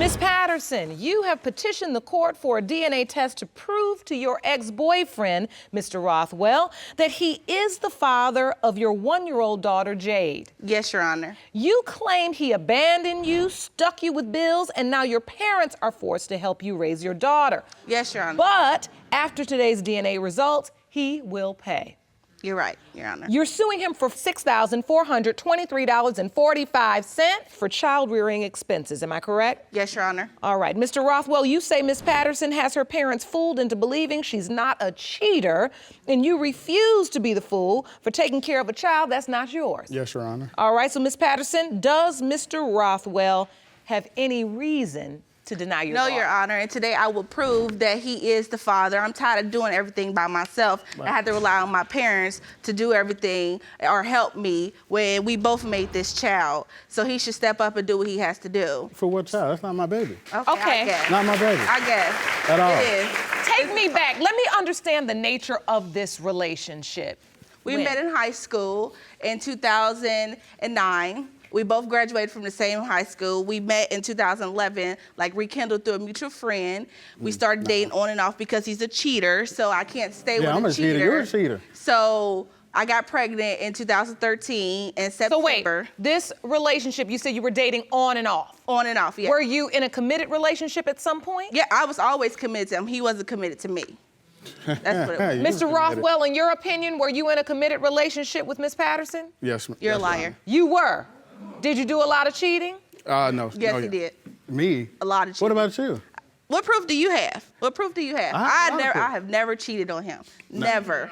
Ms. Patterson, you have petitioned the court for a DNA test to prove to your ex-boyfriend, Mr. Rothwell, that he is the father of your one-year-old daughter, Jade. Yes, Your Honor. You claim he abandoned you, stuck you with bills, and now your parents are forced to help you raise your daughter. Yes, Your Honor. But after today's DNA results, he will pay. You're right, Your Honor. You're suing him for $6,423.45 for child rearing expenses, am I correct? Yes, Your Honor. All right, Mr. Rothwell, you say Ms. Patterson has her parents fooled into believing she's not a cheater, and you refuse to be the fool for taking care of a child that's not yours. Yes, Your Honor. All right, so Ms. Patterson, does Mr. Rothwell have any reason to deny your daughter? No, Your Honor, and today I will prove that he is the father. I'm tired of doing everything by myself. Right. I had to rely on my parents to do everything or help me when we both made this child. So he should step up and do what he has to do. For what child? That's not my baby. Okay. I guess. Not my baby. I guess. At all. It is. Take me back. Let me understand the nature of this relationship. We When? met in high school in 2009. We both graduated from the same high school. We met in 2011, like rekindled through a mutual friend. We started dating on and off because he's a cheater, so I can't stay with I'm a a cheater. You're a cheater. So I got pregnant in 2013 in September. So wait, this relationship, you said you were dating on and off. On and off, yeah. Were you in a committed relationship at some point? Yeah, I was always committed to him. He wasn't committed to me. That's what it was. Mr. Rothwell, in your opinion, were you in a committed relationship with Ms. Patterson? Yes, You're a yes, liar. Your Honor. You were. Did you do a lot of cheating? No. Yes, no, he did. Me? A lot of cheating. What about you? What proof do you have? What proof do you have? I have never cheated on him. No. Never.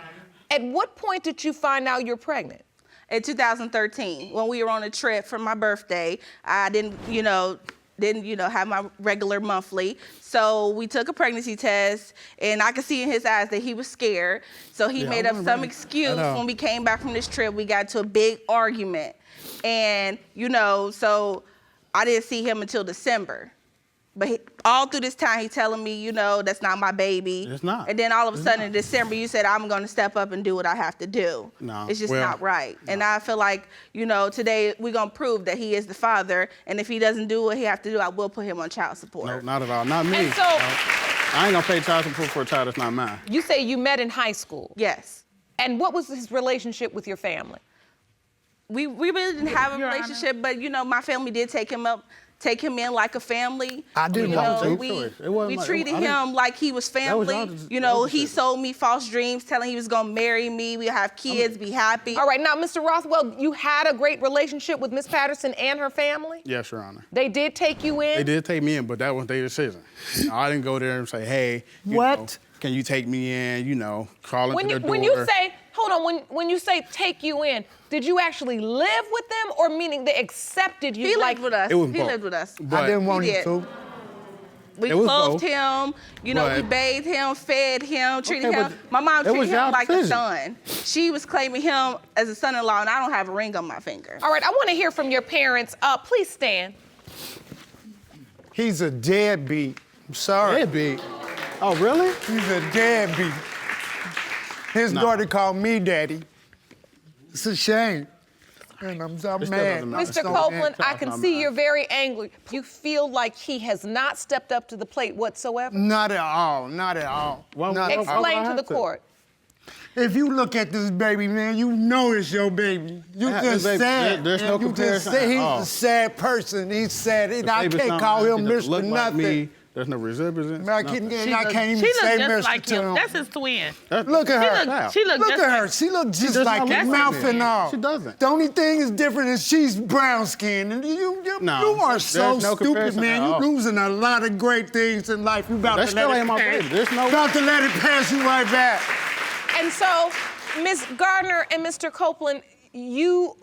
At what point did you find out you're pregnant? In 2013, when we were on a trip for my birthday, I didn't have my regular monthly. So we took a pregnancy test, and I could see in his eyes that he was scared. So he made up some excuse. When we came back from this trip, we got into a big argument. And, so I didn't see him until December. But all through this time, he telling me, that's not my baby. It's not. And then all of a sudden in December, you said, I'm going to step up and do what I have to do. No. It's just not right. No. And I feel like, today we're going to prove that he is the father. And if he doesn't do what he has to do, I will put him on child support. No, not at all. Not me. And so, I ain't going to pay child support for a child that's not mine. you say you met in high school. Yes. And what was his relationship with your family? We really didn't have a relationship, but my family did take him in like a family. I didn't want to. We treated him like he was family. He sold me false dreams, telling he was gonna marry me. We have kids, be happy. All right, now, Mr. Rothwell, you had a great relationship with Ms. Patterson and her family? Yes, Your Honor. They did take you in? They did take me in, but that was their decision. I didn't go there and say, hey, can you take me in, crawl into their door. When you say, hold on, when you say take you in, did you actually live with them, or meaning they accepted you? He lived with us. It was he both. lived with us. But I didn't want him to. We clothed him, we bathed him, fed him, treated him. My mom treated him like a son. She was claiming him as a son-in-law, and I don't have a ring on my finger. All right, I want to hear from your parents. Please stand. He's a deadbeat. I'm sorry. Deadbeat? Oh, really? He's a deadbeat. His daughter called me daddy. It's a shame. And I'm mad. Mr. Copeland, I can see you're very angry. You feel like he has not stepped up to the plate whatsoever? Not at all. Not at all. Explain to the court. If you look at this baby, man, you know it's your baby. You just sad. There's no comparison. He's a sad person. He's sad. I can't call him Mr. Nothing. There's no resemblance. I can't even say Mr. to him. That's his twin. Look at her. She look Look just at her. like, She look just like his mouth and all. She doesn't. The only thing is different is she's brown skinned. And you are so stupid, man. You're losing a lot of great things in life. You about to let it pass. About to let it pass you right back. And so, Ms. Gardner and Mr. Copeland, you,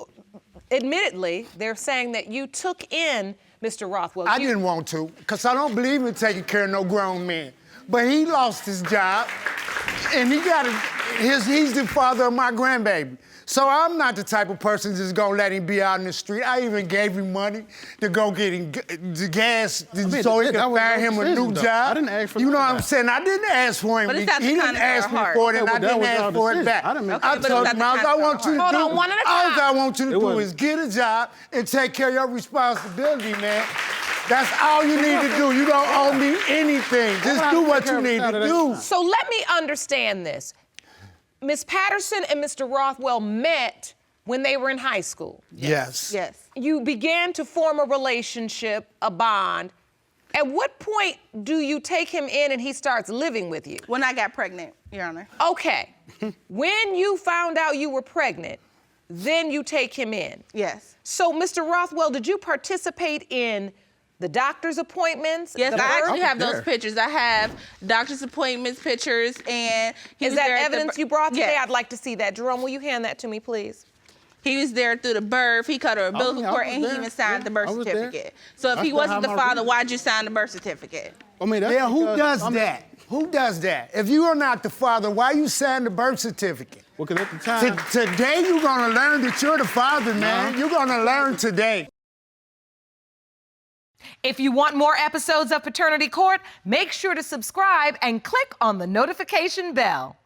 admittedly, they're saying that you took in Mr. Rothwell. I didn't want to, because I don't believe in taking care of no grown man. But he lost his job, and he's the father of my grandbaby. So I'm not the type of person that's gonna let him be out in the street. I even gave him money to go get him the gas so he could find him a new job. I didn't ask for You know what I'm saying? I didn't ask for him. But He it's not the didn't kind of ask me heart. for it, and Okay, I didn't ask for it back. I didn't make I told him, all I want you to do, Hold on, one at a time. all I want you to do is get a job and take care of your responsibility, man. That's all you need to do. You don't owe me anything. Just do what you need to do. So let me understand this. Ms. Patterson and Mr. Rothwell met when they were in high school. Yes. Yes. You began to form a relationship, a bond. At what point do you take him in and he starts living with you? When I got pregnant, Your Honor. Okay. When you found out you were pregnant, then you take him in. Yes. So, Mr. Rothwell, did you participate in the doctor's appointments? Yes, the I birth? actually have there. those pictures. I have doctor's appointments pictures, and he Is was that there at the evidence bir- you brought today? Yes. I'd like to see that. Jerome, will you hand that to me, please? He was there through the birth. He cut her umbilical cord, and he even signed the birth certificate. So if I he still wasn't have the my father, reason. why'd you sign the birth certificate? I mean, that's Yeah, who because- does I mean, that? Who does that? If you are not the father, why you sign the birth certificate? Well, 'cause at the time, Today you're gonna learn that you're the father, man. You're gonna learn today. If you want more episodes of Paternity Court, make sure to subscribe and click on the notification bell.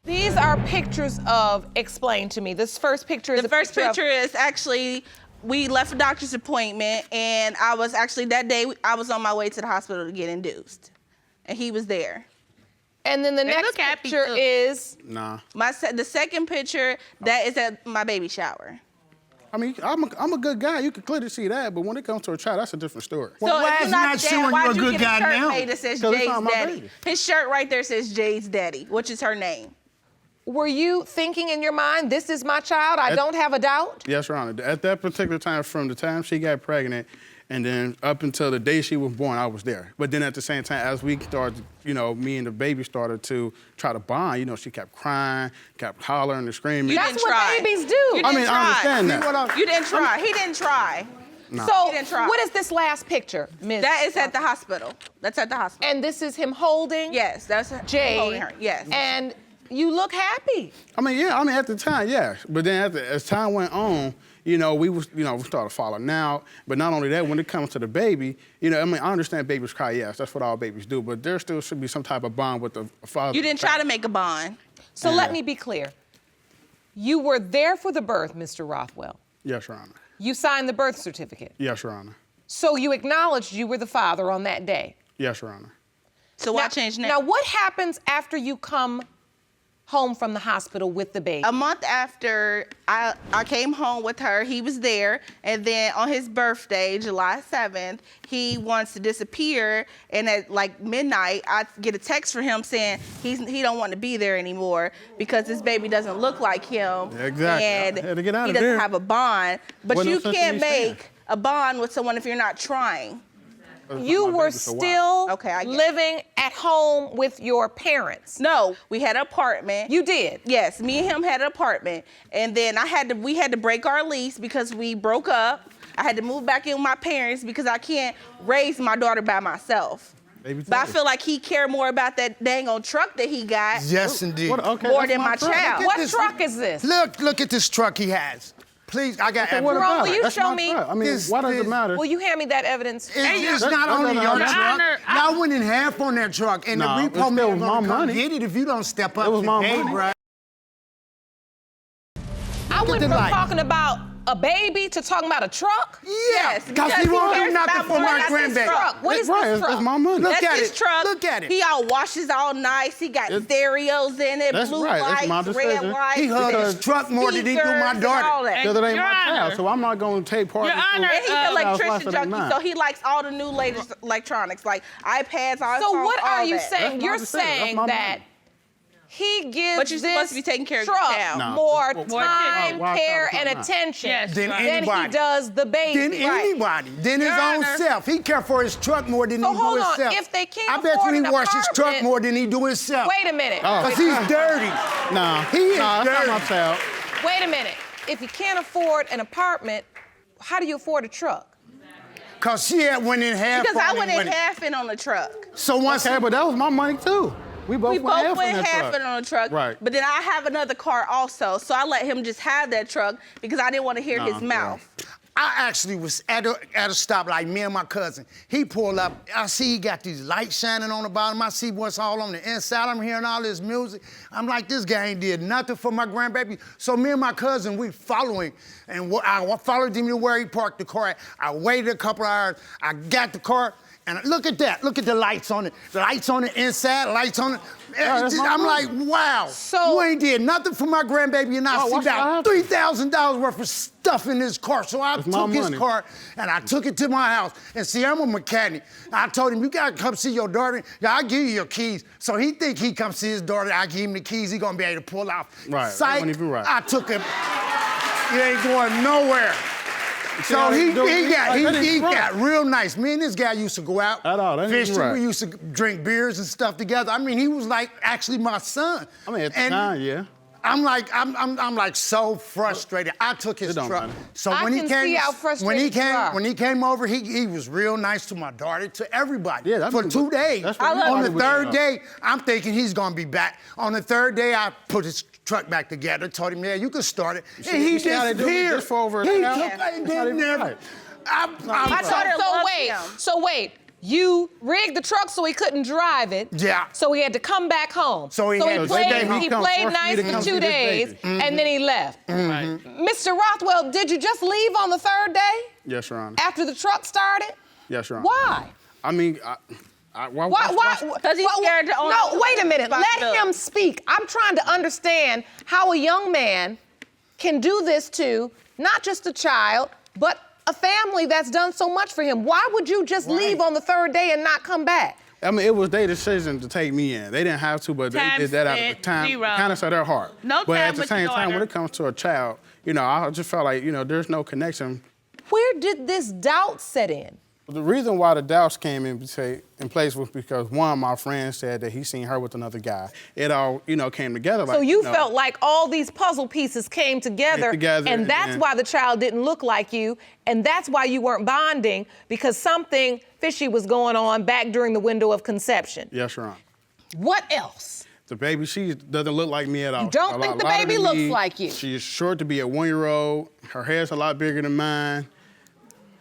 These are pictures of, explain to me, this first picture is The first picture is actually, we left a doctor's appointment, and I was actually, that day, I was on my way to the hospital to get induced. And he was there. And then the next look happy, picture too. is, nah. The second picture, that is at my baby shower. I mean, I'm a good guy. You can clearly see that, but when it comes to a child, that's a different story. Well, So why if is you're not not showing dad, you why'd a you good get a guy shirt now? made that says 'Cause it's Jay's not my daddy? baby. His shirt right there says Jay's daddy, which is her name. were you thinking in your mind, this is my child, I don't have a doubt? Yes, Your Honor. At that particular time, from the time she got pregnant, and then up until the day she was born, I was there. But then at the same time, as we started, me and the baby started to try to bond, she kept crying, kept hollering and screaming. You That's didn't what try. babies do. You I didn't mean, try. I understand See what that. I'm- You didn't try. He didn't try. So, He didn't try. what is this last picture, Ms.? That is at the hospital. That's at the hospital. And this is him holding Yes, that's Jay. holding her. Yes. And you look happy. At the time, yeah. But then as time went on, we started falling out. But not only that, when it comes to the baby, I understand babies cry, yes, that's what all babies do. But there still should be some type of bond with the father. You didn't try to make a bond. So let me be clear. You were there for the birth, Mr. Rothwell. Yes, Your Honor. You signed the birth certificate. Yes, Your Honor. So you acknowledged you were the father on that day. Yes, Your Honor. So why change now? Now, what happens after you come home from the hospital with the baby? A month after I came home with her, he was there, and then on his birthday, July 7th, he wants to disappear, and at like midnight, I get a text from him saying he don't want to be there anymore because this baby doesn't look like him. Exactly. And I had to get out he of doesn't there. have a bond. But Wasn't you no sense in can't me staying. make a bond with someone if you're not trying. You My were baby, so why? still Okay, I get it. living at home with your parents. No, we had an apartment. You did. Yes, me and him had an apartment, and then we had to break our lease because we broke up. I had to move back in with my parents because I can't raise my daughter by myself. Baby But I too. feel like he cared more about that dang old truck that he got Yes, indeed. Okay, more that's than my truck. child. What this- truck is this? Look at this truck he has. Please, I got Okay, what evidence. Jerome, about will it? you That's show my me? truck. I mean, This- why does this- it matter? Will you hand me that evidence? It's That- not that- only that- your Your truck. Honor, Y'all went in half on that truck, and Nah, the it repo still man was my gonna come money. get it if you don't step up It was my today, money. bruh. I went the from light. talking about a baby to talking about a truck. Yes, because because he won't cares do nothing about for more my than his grandbaby. truck. What is Right, this it's truck? my money. Look That's at his it. truck. Look at it. He all washes all nice. He got It's- stereos in it, That's blue right. It's my lights, red decision. lights. He hugged his truck more than he do my speakers and daughter. all that. Because it ain't Your my child, Honor. so I'm not going to take part Your in Honor, And he's an Child's electrician junkie, so he likes all the new latest electronics, like iPads, iPhones, So what all are you that. saying? That's my You're decision. That's saying my that money. he gives But you're this supposed to be taking care of your truck child. No. more More time, why care, stop and now? attention Yes, Than right. than he anybody. does the baby. Than anybody. Than his Your own Honor. self. He care for his truck more than So he do hold on, himself. if they can't I bet afford you he an wash his truck apartment- more than he do himself. Wait a minute. Oh. Because he's dirty. Nah, He is nah, that's dirty. not my child. Wait a minute. If you can't afford an apartment, how do you afford a truck? Because she had went in half Because I on went him in with it. half in on the truck. So once Okay, but that was my money too. We both We went both half went in that half truck. in on the truck. Right. But then I have another car also, so I let him just have that truck because I didn't want to hear his Nah, mouth. I actually was at a stoplight, me and my cousin. He pulled up. I see he got these lights shining on the bottom. I see what's all on the inside. I'm hearing all this music. I'm like, this guy ain't did nothing for my grandbaby. So me and my cousin, we following. And I followed him to where he parked the car at. I waited a couple hours. I got the car. And look at that. Look at the lights on it. The lights on the inside, lights on it. I'm like, wow. So, you ain't did nothing for my grandbaby, and I see about $3,000 worth of stuff in his car. So I took his car and I took it to my house. And see, I'm a mechanic. I told him, you gotta come see your daughter. Yeah, I'll give you your keys. So he think he come see his daughter. I give him the keys. He gonna be able to pull off. Right. Psych, That wasn't even right. I took him. He ain't going nowhere. So he got real nice. Me and this guy used to go out fishing. Right. We used to drink beers and stuff together. I mean, he was like actually my son. I mean, at the time, yeah. I'm like so frustrated. I took his truck. So when he came, when he came over, he was real nice to my daughter, to everybody. Yeah, for 2 days. On the third day, I'm thinking he's gonna be back. On the third day, I put his truck back together, told him, yeah, you can start it. And he disappeared. Just for over He an took hour. and didn't never. So wait. You rigged the truck so he couldn't drive it. Yeah. So he had to come back home. So he played nice for 2 days, and then he left. Mr. Rothwell, did you just leave on the third day? Yes, Your Honor. After the truck started? Yes, Your Honor. Why? I mean, why? Because he's scared to own. No, wait a minute. Let him speak. I'm trying to understand how a young man can do this to not just a child, but a family that's done so much for him. Why would you just leave on the third day and not come back? I mean, it was their decision to take me in. They didn't have to, but they did that out of the time, kind of to their heart. No but time at the with same your time, when daughter. it comes to a child, you know, I just felt like, you know, there's no connection. Where did this doubt set in? The reason why the doubts came in place was because one of my friends said that he seen her with another guy. It all, you know, came together. So you felt like all these puzzle pieces came together, and that's why the child didn't look like you, and that's why you weren't bonding, because something fishy was going on back during the window of conception. Yes, Your Honor. What else? The baby, she doesn't look like me at all. You don't think the baby looks like you? She's short to be a 1-year-old. Her hair's a lot bigger than mine.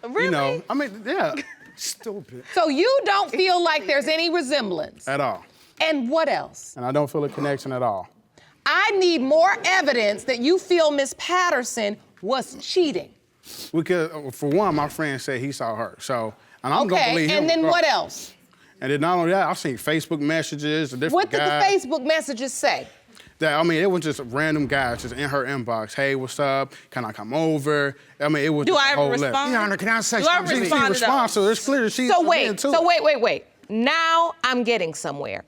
Really? You know, I mean, yeah. Stupid. So you don't feel like there's any resemblance? At all. And what else? And I don't feel a connection at all. I need more evidence that you feel Miss Patterson was cheating. Because, for one, my friend said he saw her. So, and I'm going to believe him. And then what else? And then not only that, I've seen Facebook messages, different What did guys. the Facebook messages say? That, I mean, it was just random guys just in her inbox. Hey, what's up? Can I come over? I mean, it was Do just I a ever whole respond? letter. Your Honor, can I say Do I something? respond? She responds, so it's clear she's So wait. Now I'm getting somewhere.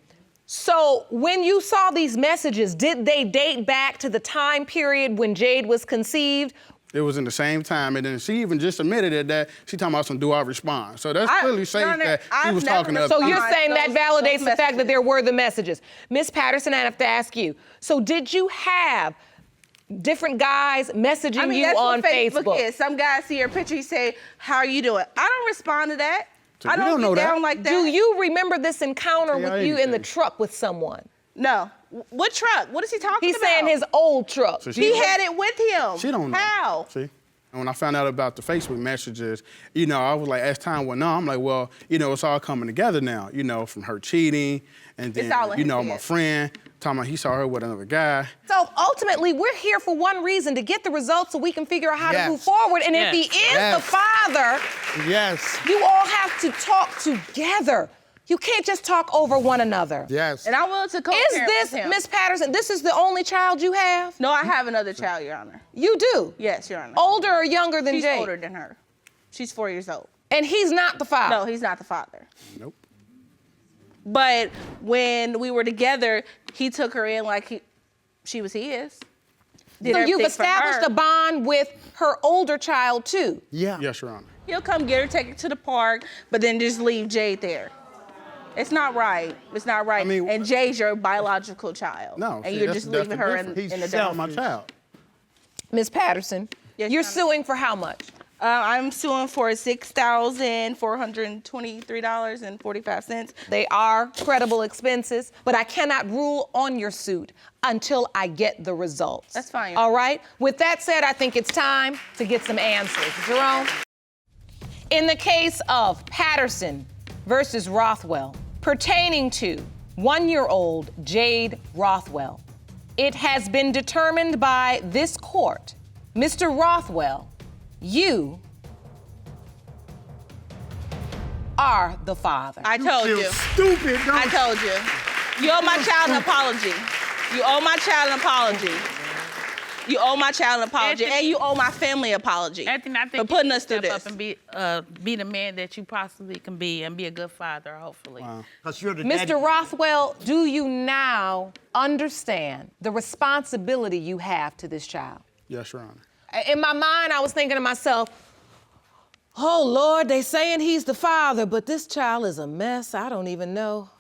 So when you saw these messages, did they date back to the time period when Jade was conceived? It was in the same time, and then she even just admitted it that she talking about some do I respond. So that's clearly saying that she was talking to other So people. you're saying that validates the fact that there were the messages. Miss Patterson, I have to ask you. So did you have different guys messaging you that's on what Facebook Facebook? is. Some guys see your picture, he say, how are you doing? I don't respond to that. So I you don't don't know get that. down like that. Do you remember this encounter Yeah, with you in the anything. truck with someone? No. What truck? What is he talking He's about? saying his old truck. So He had it with him. She don't know. How? See? And when I found out about the Facebook messages, you know, I was like, as time went on, I'm like, well, you know, it's all coming together now, you know, from her cheating, and then, all in you his know, head. my friend talking about he saw her with another guy. So ultimately, we're here for one reason, to get the results so we can figure out how to move forward. And if he is the father, Yes. you all have to talk together. You can't just talk over one another. Yes. And I'm willing to co-parent Is this, with him. Miss Patterson, this is the only child you have? No, I have another child, Your Honor. You do? Yes, Your Honor. Older or younger than She's Jade? older than her. She's 4 years old. And he's not the father? No, he's not the father. Nope. But when we were together, he took her in like she was his. Did So you've everything for established her. a bond with her older child too? Yeah. Yes, Your Honor. He'll come get her, take her to the park, but then just leave Jade there. It's not right. It's not right. I mean, and Jade's your biological child. No. And see, you're that's- just that's leaving the her difference. in the Sell dark. my child. Ms. Patterson, Yes, you're Your Honor. suing for how much? I'm suing for $6,423.45. They are credible expenses, but I cannot rule on your suit until I get the results. That's fine. All right? With that said, I think it's time to get some answers. Jerome? In the case of Patterson versus Rothwell, pertaining to 1-year-old Jade Rothwell, it has been determined by this court, Mr. Rothwell, you are the father. I told you. Stupid, don't I told you. You owe my child an apology. You owe my child an apology. You owe my child an apology, and you owe my family an apology Anthony, I think for putting you us through step this. up and be the man that you possibly can be and be a good father, hopefully. Wow. You're the daddy. Mr. Rothwell, do you now understand the responsibility you have to this child? Yes, Your Honor. In my mind, I was thinking to myself, oh, Lord, they saying he's the father, but this child is a mess. I don't even know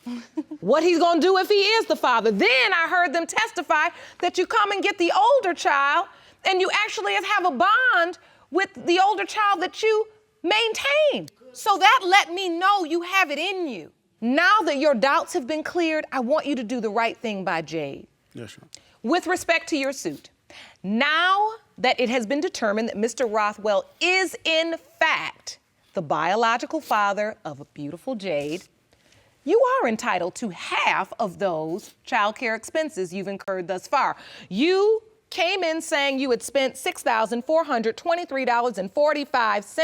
what he's gonna do if he is the father. Then I heard them testify that you come and get the older child and you actually have a bond with the older child that you maintain. So that let me know you have it in you. Now that your doubts have been cleared, I want you to do the right thing by Jade. Yes, Your Honor. With respect to your suit, now that it has been determined that Mr. Rothwell is in fact the biological father of a beautiful Jade, you are entitled to half of those child care expenses you've incurred thus far. You came in saying you had spent $6,423.45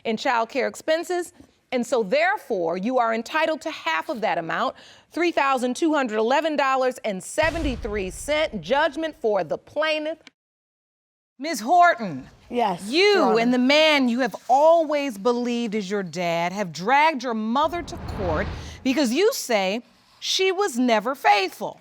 in child care expenses, and so therefore you are entitled to half of that amount, $3,211.73, judgment for the plaintiff. Ms. Horton. Yes. You Your Honor. and the man you have always believed is your dad have dragged your mother to court because you say she was never faithful.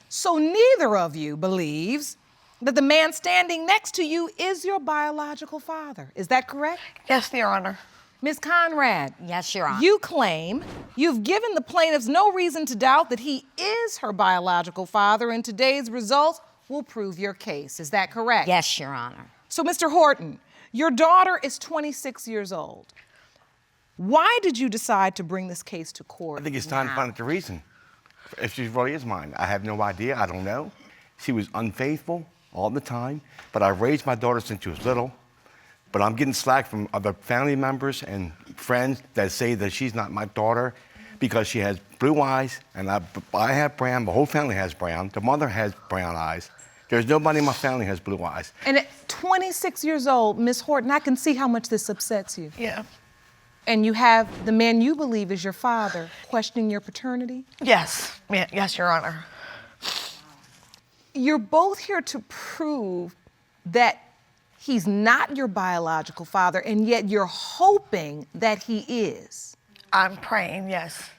So neither of you believes that the man standing next to you is your biological father. Is that correct? Yes, Your Honor. Ms. Conrad. Yes, Your Honor. You claim you've given the plaintiffs no reason to doubt that he is her biological father, and today's results will prove your case. Is that correct? Yes, Your Honor. So, Mr. Horton, your daughter is 26 years old. Why did you decide to bring this case to court? I think it's time to find out the reason. If she really is mine, I have no idea. I don't know. She was unfaithful all the time, but I raised my daughter since she was little. But I'm getting slack from other family members and friends that say that she's not my daughter because she has blue eyes, and I have brown. The whole family has brown. The mother has brown eyes. There's nobody in my family has blue eyes. And at 26 years old, Ms. Horton, I can see how much this upsets you. Yeah. And you have the man you believe is your father questioning your paternity? Yes. Yes, Your Honor. You're both here to prove that he's not your biological father, and yet you're hoping that he is. I'm praying, yes.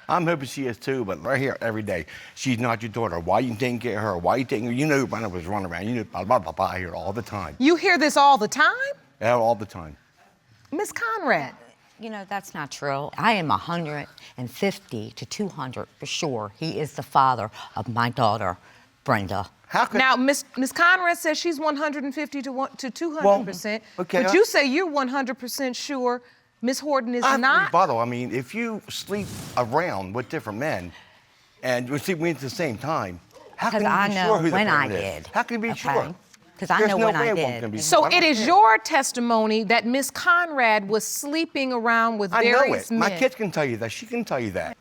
I'm hoping she is too, but right here every day, she's not your daughter. Why you didn't get her? Why you taking her? You know, when I was running around, you know, blah, blah, blah, blah, I hear it all the time. You hear this all the time? Yeah, all the time. Miss Conrad. You know, that's not true. I am 150 to 200 for sure. He is the father of my daughter, Brenda. How could... Now, Miss Conrad says she's 150 to 200%, Well, okay, but you say you're 100% sure Miss Horton is I have a not. rebuttal. I mean, if you sleep around with different men and you sleep at the same time, how can Because you I be know sure who the when I parent is? did. How can you be sure? Because I There's know no when way I one did. can be So sure. I it don't is care. your testimony that Miss Conrad was sleeping around with I know various it. men. My kids can tell you that. She can tell you that.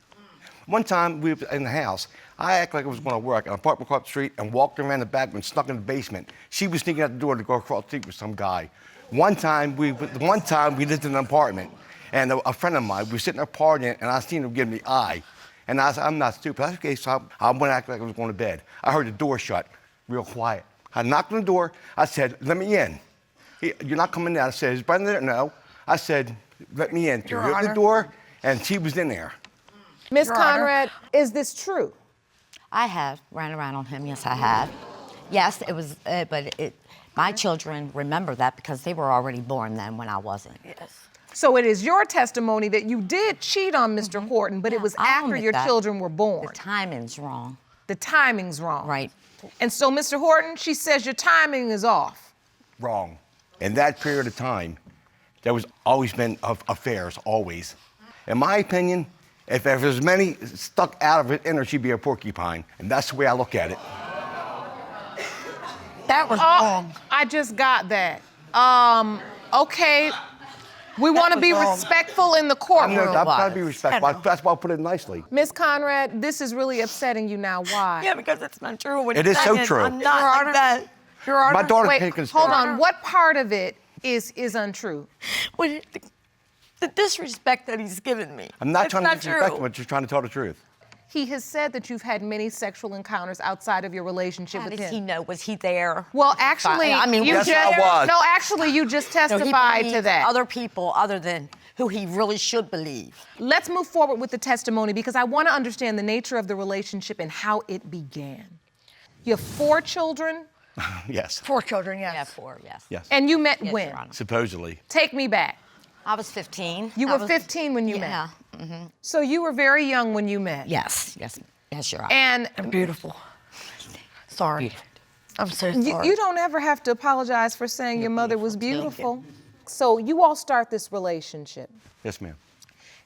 One time we were in the house. I acted like I was going to work. An apartment across the street and walked around the back and snuck in the basement. She was sneaking out the door to go across the street with some guy. One time we lived in an apartment, and a friend of mine, we were sitting there partying, and I seen him give me the eye. And I said, I'm not stupid. I said, okay, so I went act like I was going to bed. I heard the door shut, real quiet. I knocked on the door. I said, let me in. You're not coming in. I said, is Brenda there? No. I said, let me in. She opened the door, and she was in there. Miss Your Honor. Conrad, is this true? I have ran around on him. Yes, I have. Yes, it was, my children remember that because they were already born then when I wasn't. Yes. So it is your testimony that you did cheat on Mr. Horton, but it was I'll after admit your that. children were born. The timing's wrong. The timing's wrong. Right. And so, Mr. Horton, she says your timing is off. Wrong. In that period of time, there was always been affairs, always. In my opinion, if there's many stuck out of it in her, she'd be a porcupine. And that's the way I look at it. That was wrong. I just got that. Okay. We want to be respectful in the courtroom. I've got to be respectful. That's why I put it nicely. Miss Conrad, this is really upsetting you now. Why? Yeah, because it's not true. It is so true. I'm not like that. Your Honor. My daughter Wait, can hold on. What part of it is untrue? Well, the disrespect that he's given me. I'm not It's trying to not disrespect true. him, but just trying to tell the truth. He has said that you've had many sexual encounters outside of your relationship How with does he him. know? Was he there? Well, actually, I mean, you Yes, just I was. no. Actually, you just No, he testified to believes that. Other people, other than who he really should believe. Let's move forward with the testimony because I want to understand the nature of the relationship and how it began. You have 4 children, Yes. 4 children, yes. Yeah, 4, yes. Yes. and you met Yes, when? Your Honor. Supposedly. Take me back. I was 15. You I were was- 15 when you yeah. met. So you were very young when you met. Yes, yes, yes, Your Honor. And And beautiful. Sorry. I'm so you, sorry. you don't ever have to apologize for saying your mother was beautiful. So you all start this relationship. Yes, ma'am.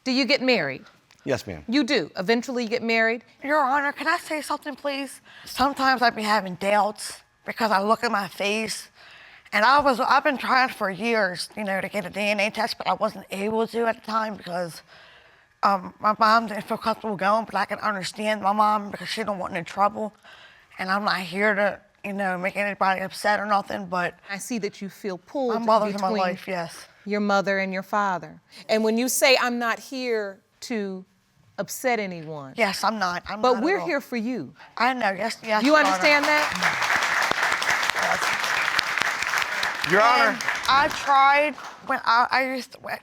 Do you get married? Yes, ma'am. You do. Eventually you get married. Your Honor, can I say something, please? Sometimes I be having doubts because I look at my face, and I've been trying for years, to get a DNA test, but I wasn't able to at the time because my mom didn't feel comfortable going, but I can understand my mom because she don't want any trouble, and I'm not here to, make anybody upset or nothing, but I see that you feel pulled my mother's in my between life, yes. your mother and your father. And when you say, I'm not here to upset anyone, Yes, I'm not. but not we're at all. here for you. I know, yes, yes. You Your Honor. understand that? Your Honor. And I tried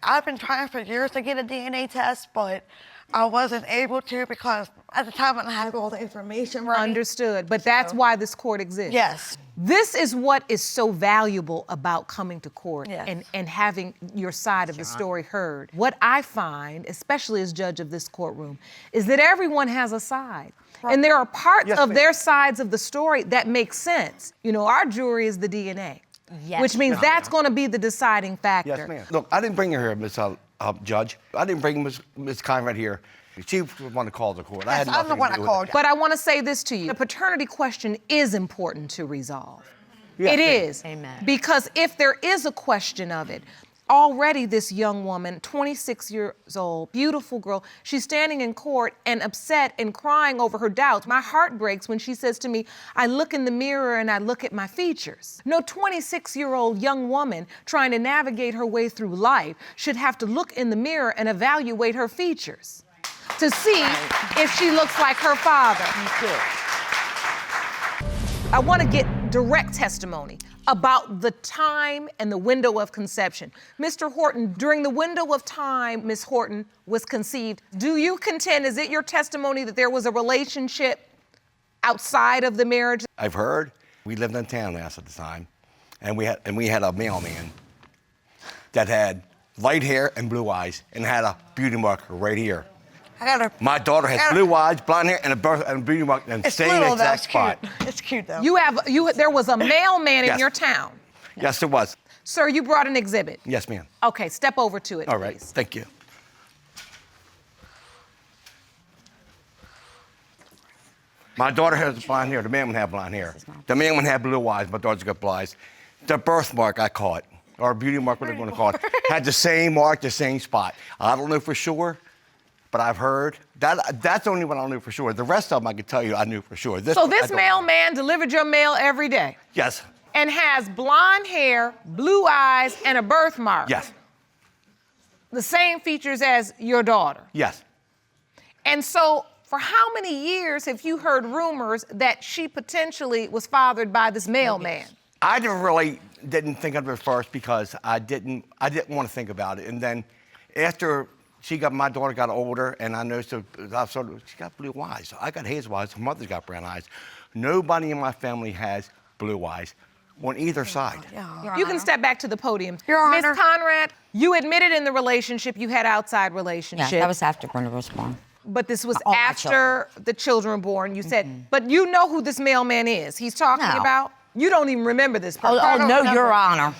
I've been trying for years to get a DNA test, but I wasn't able to because at the time I didn't have all the information right. Understood. But that's why this court exists. Yes. This is what is so valuable about coming to court Yes. and having your side of the story heard. What I find, especially as judge of this courtroom, is that everyone has a side. And there are parts Yes, of ma'am. their sides of the story that make sense. Our jury is the DNA, Yes, which means Your that's going to be the deciding factor. Yes, ma'am. Look, I didn't bring her here, Miss Judge. I didn't bring Miss Conrad here. She was the one to call the court. I had Yes, I'm nothing the to one do I with it. called. But I want to say this to you. The paternity question is important to resolve. Yes, It ma'am. is. Amen. Because if there is a question of it, already this young woman, 26 years old, beautiful girl, she's standing in court and upset and crying over her doubts. My heart breaks when she says to me, I look in the mirror and I look at my features. No 26-year-old young woman trying to navigate her way through life should have to look in the mirror and evaluate her features to see if she looks like her father. I want to get direct testimony about the time and the window of conception. Mr. Horton, during the window of time Ms. Horton was conceived, do you contend, is it your testimony that there was a relationship outside of the marriage? I've heard. We lived in town last at the time, and we had a mailman that had light hair and blue eyes and had a beauty marker right here. I got a. My daughter has blue eyes, blonde hair, and a beauty mark in the It's same little, though. exact It's spot. cute. It's cute though. There was a mailman in Yes. your town. Yes, it was. Sir, you brought an exhibit. Yes, ma'am. Okay, step over to it, All right. please. Thank you. My daughter has blonde hair. The man would have blonde hair. The man would have blue eyes. My daughter's got blue eyes. The birthmark I caught, or beauty mark, whatever you want to call it, had the same mark, the same spot. I don't know for sure, but I've heard. That's the only one I don't know for sure. The rest of them I can tell you I knew for sure. So one I this don't know. mailman delivered your mail every day Yes. and has blonde hair, blue eyes, and a birthmark. Yes. The same features as your daughter. Yes. And so, for how many years have you heard rumors that she potentially was fathered by this mailman? I didn't think of it first because I didn't want to think about it. And then after my daughter got older, and I noticed she got blue eyes. I got hazel eyes. Her mother's got brown eyes. Nobody in my family has blue eyes on either side. You can step back to the podium. Your Miss Honor. Conrad, you admitted in the relationship you had outside relationship. Yeah, that was after Brenda was born. But this was All my after the children were born. You said, but you know who this mailman is. He's talking No. about. You don't even remember this person. Oh, no, remember. Your Honor.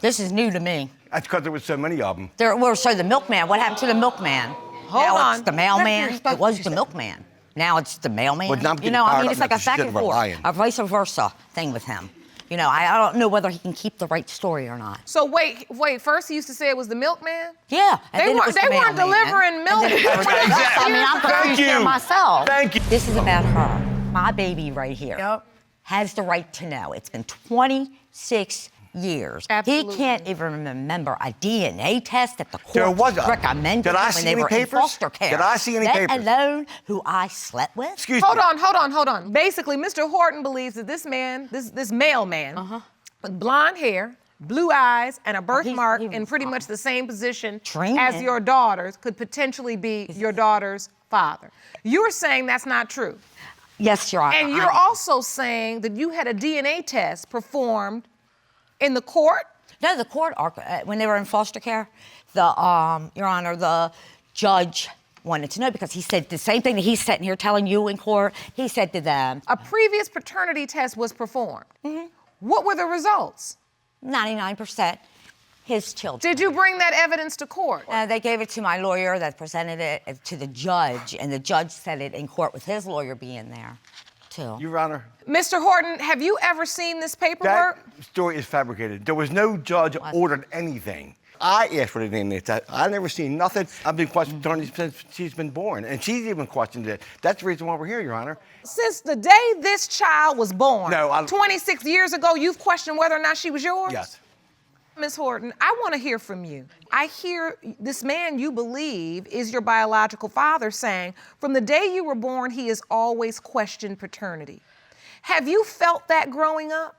This is new to me. That's because there was so many of them. So the milkman, what happened to the milkman? Hold now on. It's the mailman. That's It was what the she milkman. Now it's the mailman. Well, now I'm getting I fired mean, up it's like now a 'cause back she's and getting forth, lying. a vice versa thing with him. I don't know whether he can keep the right story or not. So wait. First he used to say it was the milkman. Yeah, and They then it weren't- was they the weren't mailman. delivering milk. And then it was the Exactly. I mean, I'm Thank confused here you. myself. Thank you. This is about her. My baby right here Yep. has the right to know. It's been 26 years. Absolutely. He can't even remember a DNA test that the There court was a- recommended Did I when see they any were papers? in foster care. Did I see any Let papers? alone who I slept with. Excuse Hold me. on. Basically, Mr. Horton believes that this man, this mailman, with blonde hair, blue eyes, and a birthmark he was in pretty much the same position Training. as your daughter's could potentially be your daughter's father. You're saying that's not true. Yes, Your Honor. And you're also saying that you had a DNA test performed in the court. No, the court, when they were in foster care, Your Honor, the judge wanted to know because he said the same thing that he's sitting here telling you in court. He said to them, A previous paternity test was performed. What were the results? 99% his children. Did you bring that evidence to court? They gave it to my lawyer that presented it to the judge, and the judge said it in court with his lawyer being there, too. Your Honor, Mr. Horton, have you ever seen this that paperwork? story is fabricated. There was no judge ordered anything. I asked for the DNA test. I've never seen nothing. I've been questioning Tony since she's been born, and she's even questioned it. That's the reason why we're here, Your Honor. Since the day this child was born, No, 26 years ago, you've questioned whether or not she was yours? Yes. Ms. Horton, I want to hear from you. I hear this man you believe is your biological father saying, from the day you were born, he has always questioned paternity. Have you felt that growing up?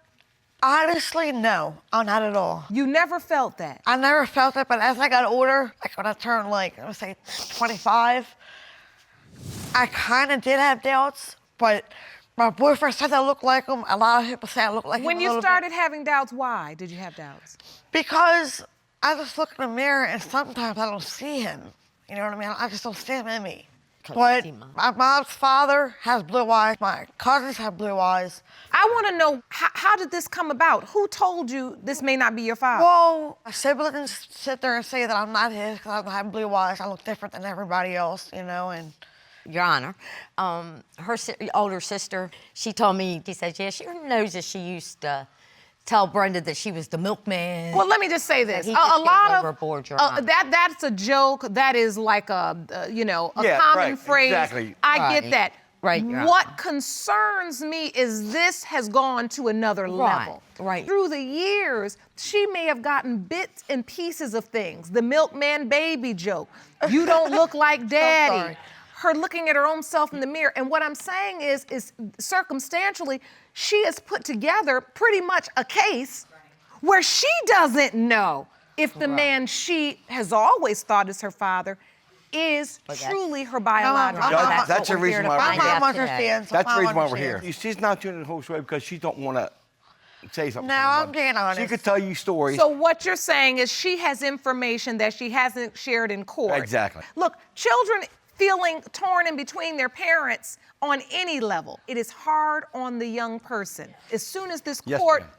Honestly, no, not at all. You never felt that? I never felt it, but as I got older, like when I turned let's say 25, I kind of did have doubts, but my boyfriend said I look like him. A lot of people say I look like him. When a you little started having doubts, why did you have doubts? bit. Because I just look in the mirror and sometimes I don't see him. You know what I mean? I just don't see him in me. But my mom's father has blue eyes. My cousins have blue eyes. I want to know, how did this come about? Who told you this may not be your father? Well, my siblings sit there and say that I'm not his because I don't have blue eyes. I look different than everybody else, and... Your Honor, her older sister, she told me, she said, yeah, she knows that she used to tell Brenda that she was the milkman. Well, let me just say this. He A just goes lot of overboard, Your Honor. that's a joke. That is like a Yeah, common right, phrase. exactly. I get that. Right, Your What Honor. concerns me is this has gone to another level. Right. Through the years, she may have gotten bits and pieces of things. The milkman baby joke. You don't look like daddy. sorry. Her looking at her own self in the mirror. And what I'm saying is circumstantially, she has put together pretty much a case where she doesn't know if the man she has always thought is her father is truly her biological Judge, father. that's the what we're reason here to why we're find here. My out mom today. understands. That's the My reason mom why we're here. understands. She's not tuning the whole story because she don't want to say something. No, to her I'm mother. being honest. She could tell you stories. So what you're saying is she has information that she hasn't shared in court. Exactly. Look, children feeling torn in between their parents on any level, it is hard on the young person. As soon as this Yes, court ma'am.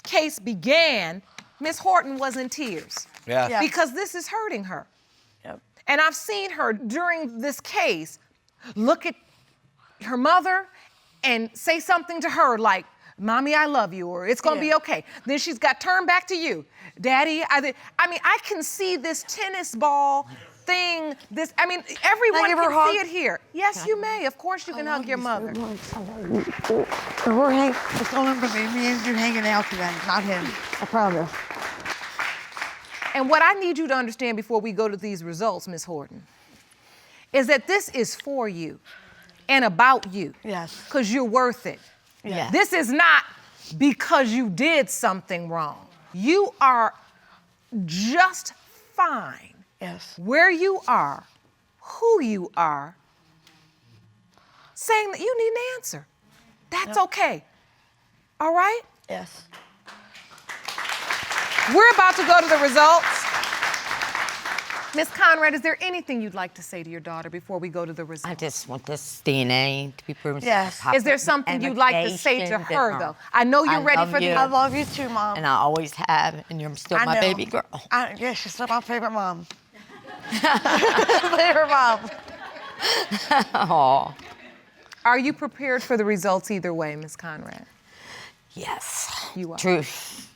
case began, Miss Horton was in tears. Yeah. Yeah. Because this is hurting her. Yep. And I've seen her during this case look at her mother and say something to her like, Mommy, I love you, or it's gonna be okay. Then she's got turned back to you. Daddy, I mean, I can see this tennis ball thing, everyone give her a can hug? see it here. Yes, you may. Of course you can hug your mother. We're it's only for me and you hanging out today, not him. I promise. And what I need you to understand before we go to these results, Miss Horton, is that this is for you and about you. Yes. Because you're worth it. Yes. This is not because you did something wrong. You are just fine Yes. where you are, who you are, saying that you need an answer. That's okay. All right? Yes. We're about to go to the results. Ms. Conrad, is there anything you'd like to say to your daughter before we go to the results? I just want this DNA to be proven. Yes. Is there something you'd like to say to her, though? I know you're ready for the... I love you too, Mom. And I always have, and you're still I my know. baby girl. Yeah, she's still my favorite mom. Favorite mom. Aw. Are you prepared for the results either way, Ms. Conrad? Yes. You are. Truth.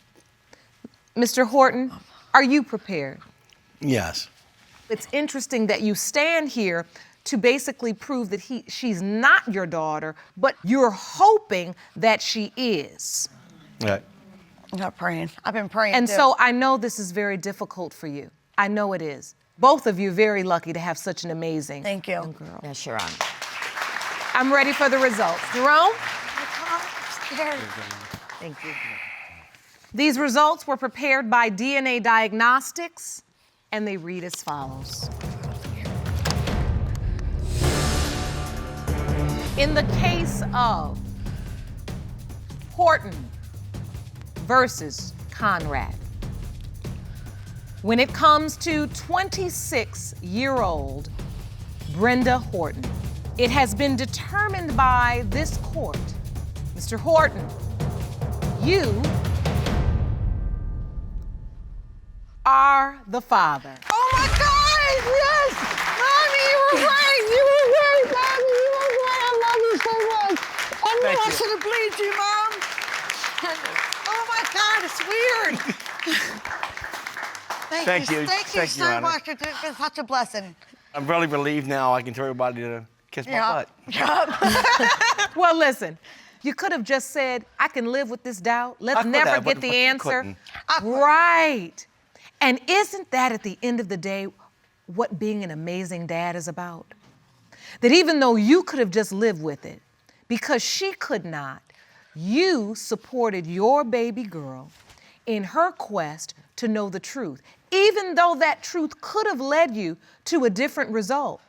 Mr. Horton, are you prepared? Yes. It's interesting that you stand here to basically prove that she's not your daughter, but you're hoping that she is. Right. I'm not praying. I've been praying. And too. so I know this is very difficult for you. I know it is. Both of you are very lucky to have such an amazing Thank you. young girl. Yes, Your Honor. I'm ready for the results. Jerome? I'm scared. Thank you. These results were prepared by DNA Diagnostics, and they read as follows. In the case of Horton versus Conrad, when it comes to 26-year-old Brenda Horton, it has been determined by this court, Mr. Horton, you are the father. Oh my God! Yes! Mommy, you were right! You were right, Mommy! You were right! I love you so much! I knew I should have believed you, Mom! Oh my God, it's weird! Thank you Thank you, so Your Honor. much. It's been such a blessing. I'm really relieved now. I can tell everybody to kiss my butt. Well, listen, you could have just said, I can live with this doubt. Let's I could never have, get but the you answer. couldn't. Right. And isn't that at the end of the day what being an amazing dad is about? That even though you could have just lived with it, because she could not, you supported your baby girl in her quest to know the truth, even though that truth could have led you to a different result.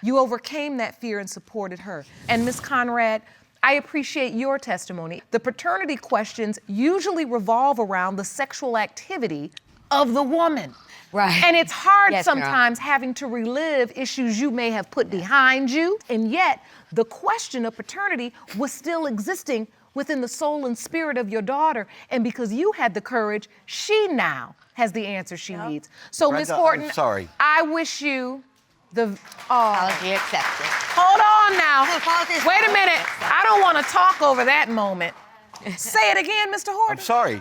You overcame that fear and supported her. And Ms. Conrad, I appreciate your testimony. The paternity questions usually revolve around the sexual activity of the woman. Right. And it's hard Yes, Your Honor. sometimes having to relive issues you may have put behind you, and yet the question of paternity was still existing within the soul and spirit of your daughter. And because you had the courage, she now has the answer she needs. So, Ms. Brenda, Horton, I'm sorry. I wish you the... Apology accepted. Hold on now. Apologies. Wait a minute. I don't want to talk over that moment. Say it again, Mr. Horton. I'm sorry.